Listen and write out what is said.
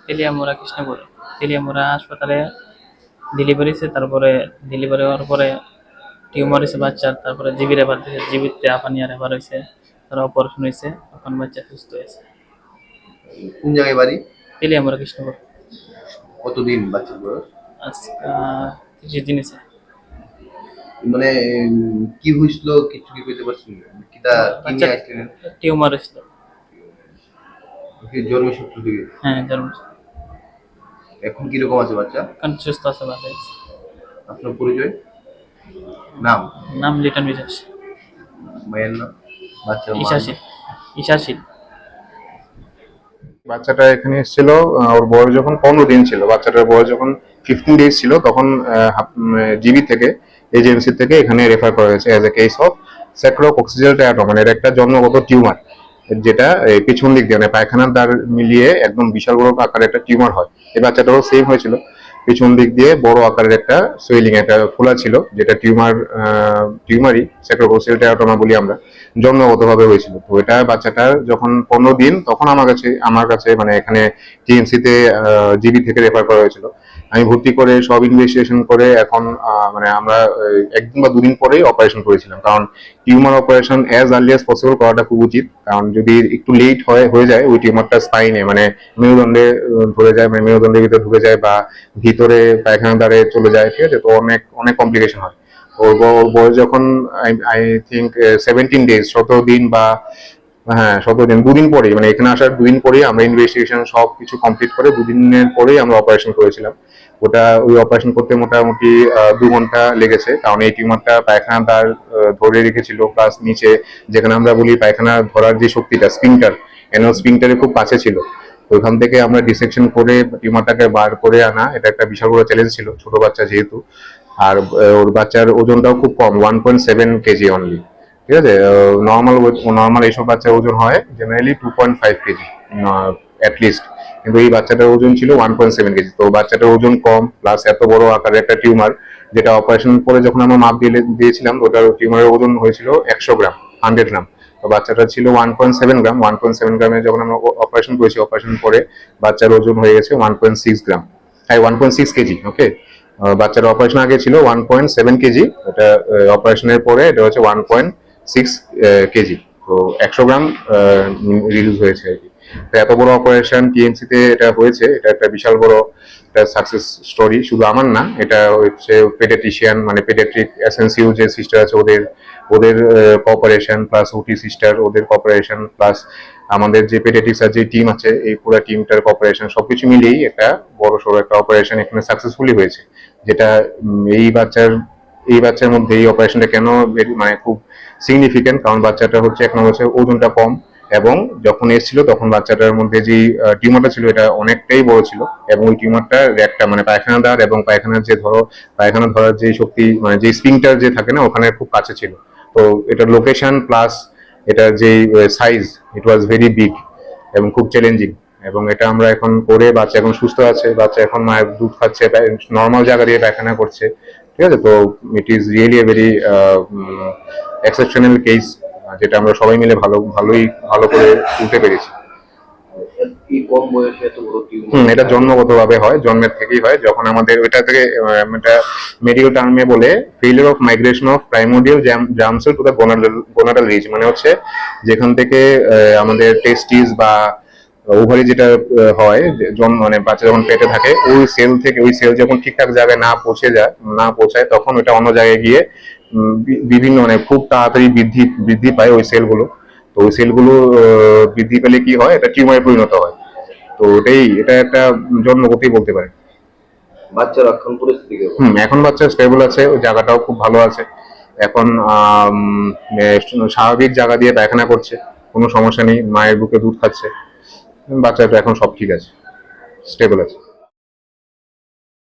তেলিয়ামুড়া কৃষ্ণপুর। তেলিয়ামুড়া হাসপাতালে ডেলিভারি হয়েছে, তারপরে ডেলিভারি হওয়ার পরে টিউমার হয়েছে বাচ্চার, তারপরে জিবি রেফার দিয়েছে, জিবিতে আপানিয়া রেফার হয়েছে, তারা অপারেশন হয়েছে, এখন বাচ্চা সুস্থ হয়েছে। কোন জায়গায় বাড়ি? তেলিয়ামুড়া কৃষ্ণপুর। কতদিন বাচ্চার বয়স? আজকে 30 দিন হয়েছে। মানে কি হয়েছিল কিছু কি পেতে পারছেন? কিটা কি নিয়ে আসছিলেন? টিউমার হয়েছিল। কি জন্মসূত্র থেকে? হ্যাঁ, জন্ম। এখন কিরকম আছে বাচ্চা? এখন সুস্থ আছে, ভালো আছে। আপনার পরিচয়? নাম? নাম লিটন বিশ্বাস। মায়ের নাম? বাচ্চার মার নাম? ঈশাশীল। ঈশাশীল। বাচ্চাটা এখানে এসেছিল, ওর বয়স যখন 15 দিন ছিল, বাচ্চাটার বয়স যখন 15 ডেজ ছিল, তখন জিবি থেকে, এজেন্সি থেকে এখানে রেফার করা হয়েছে as a case of sacrococcygeal teratoma. মানে এটা একটা জন্মগত টিউমার, যেটা পিছন দিক দিয়ে মানে পায়খানার দ্বার মিলিয়ে একদম বিশাল বড় আকারের একটা টিউমার হয়। এই বাচ্চাটারও সেম হয়েছিল, পিছন দিক দিয়ে বড় আকারের একটা সোয়েলিং, একটা ফোলা ছিল, যেটা টিউমারই স্যাক্রোকক্সিয়াল টেরাটোমা বলি আমরা, জন্মগতভাবে হয়েছিল। তো এটা বাচ্চাটার যখন 15 দিন, তখন আমার কাছে মানে এখানে টিএমসিতে জিবি থেকে রেফার করা হয়েছিল। আমি ভর্তি করে সব ইনভেস্টিগেশন করে এখন মানে আমরা একদিন বা দুদিন পরেই অপারেশন করেছিলাম, কারণ tumour operation as early as possible করাটা খুব উচিত। কারণ যদি একটু লেট হয়ে যায়, ওই টিউমারটা স্পাইনে মানে মেরুদণ্ডে ধরে যায়, মানে মেরুদণ্ডের ভিতরে ঢুকে যায় বা ভিতরে পায়খানা দ্বারে চলে যায়, ঠিক আছে, তো অনেক অনেক কমপ্লিকেশন হয়। ওর বয়স যখন আই থিঙ্ক 17 ডেজ, 17 দিন বা হ্যাঁ 17 দিন, দুদিন পরেই, মানে এখানে আসার দুদিন পরেই আমরা ইনভেস্টিগেশন সব কিছু কমপ্লিট করে দুদিনের পরেই আমরা অপারেশন করেছিলাম। ওই অপারেশন করতে মোটামুটি 2 ঘন্টা লেগেছে, কারণ এই টিউমারটা পায়খানা দ্বার ধরে রেখেছিল, প্লাস নিচে যেখানে আমরা বলি পায়খানা ধরার যে শক্তিটা, স্পিংটার, অ্যানাল স্পিংটারের খুব কাছে ছিল। ওইখান থেকে আমরা ডিসেকশন করে টিউমারটাকে বার করে আনা, এটা একটা বিশাল বড় চ্যালেঞ্জ ছিল, ছোট বাচ্চা যেহেতু। আর ওর বাচ্চার ওজনটাও খুব কম, 1.7 কেজি অনলি, ঠিক আছে। নর্মাল এইসব বাচ্চার ওজন হয় জেনারেলি 2.5 কেজি অ্যাটলিস্ট, কিন্তু এই বাচ্চাটার ওজন ছিল 1.7 কেজি। তো বাচ্চাটার ওজন কম, প্লাস এত বড় আকারের একটা টিউমার, যেটা অপারেশন করে যখন আমরা মাপ দিয়েছিলাম, ওটার টিউমারের ওজন হয়েছিল 100 গ্রাম, 100 গ্রাম। তো বাচ্চাটা ছিল 1.7 গ্রাম। 1.7 গ্রামে যখন আমরা অপারেশন করেছি, অপারেশন পরে বাচ্চার ওজন হয়ে গেছে 1.6 গ্রাম, 1.6 কেজি। ওকে, বাচ্চার অপারেশন আগে ছিল 1.7 কেজি, এটা অপারেশনের পরে এটা হচ্ছে 1.6 কেজি। তো 100 গ্রাম রিডিউস হয়েছে আর কি। তো এত বড় অপারেশন টিএমসিতে এটা হয়েছে, এটা একটা বিশাল বড় একটা সাকসেস স্টোরি। শুধু আমার না, এটা হচ্ছে পেডিয়াট্রিশিয়ান মানে পেডিয়াট্রিক এসএনসিউ যে সিস্টার আছে, ওদের কোঅপারেশন, প্লাস ওটি সিস্টার ওদের কোঅপারেশন, প্লাস আমাদের যে পেডিয়াট্রিক্স আর যে টিম আছে, এই পুরো টিমটার কোঅপারেশন, সবকিছু মিলিয়েই একটা বড় সড়ো একটা অপারেশন এখানে সাকসেসফুলি হয়েছে। যেটা এই বাচ্চার মধ্যে এই অপারেশনটা কেন মানে খুব সিগনিফিকেন্ট, কারণ বাচ্চাটা হচ্ছে এক নম্বর ওজনটা কম, এবং যখন এসেছিল তখন বাচ্চাটার মধ্যে যে টিউমারটা ছিল এটা অনেকটাই বড় ছিল, এবং ওই টিউমারটা একটা মানে পায়খানা দ্বার এবং পায়খানার যে পায়খানা ধরার যে শক্তি, মানে যে স্পিংটার যে থাকে না, ওখানে খুব কাছে ছিল। তো এটার লোকেশন প্লাস এটার যে size, it was very big এবং খুব চ্যালেঞ্জিং। এবং এটা আমরা এখন করে বাচ্চা এখন সুস্থ আছে, বাচ্চা এখন মায়ের দুধ খাচ্ছে, নর্মাল জায়গা দিয়ে পায়খানা করছে, ঠিক আছে। তো it is really a very exceptional case, যেটা আমরা সবাই মিলে ভালো করে তুলতে পেরেছি। কম বয়সে এত বড় টিউমার? এটা জন্মগতভাবে হয়, জন্মের থেকেই হয়। যখন আমাদের ওইটা থেকে এটা মেডিকেল টার্মে বলে failure of migration of primordial germ cell to the gonadal ridge, মানে হচ্ছে যেখান থেকে আমাদের টেস্টিস বা ওভারি যেটা হয়, মানে বাচ্চা যখন পেটে থাকে, ওই সেল যখন ঠিকঠাক জায়গায় না পৌঁছায়, তখন ওটা অন্য জায়গায় গিয়ে বিভিন্ন মানে খুব তাড়াতাড়ি বৃদ্ধি পায় ওই সেলগুলো। তো ওই সেলগুলো বৃদ্ধি পেলে কি হয়, এটা টিউমারে পরিণত হয়। তো এটা একটা জন্মগতই বলতে পারে। বাচ্চার এখন পরিস্থিতি এখন বাচ্চা স্টেবল আছে, ওই জায়গাটাও খুব ভালো আছে এখন। স্বাভাবিক জায়গা দিয়ে পায়খানা করছে, কোনো সমস্যা নেই, মায়ের বুকে দুধ খাচ্ছে, বাচ্চাটা এখন সব ঠিক আছে, স্টেবল আছে।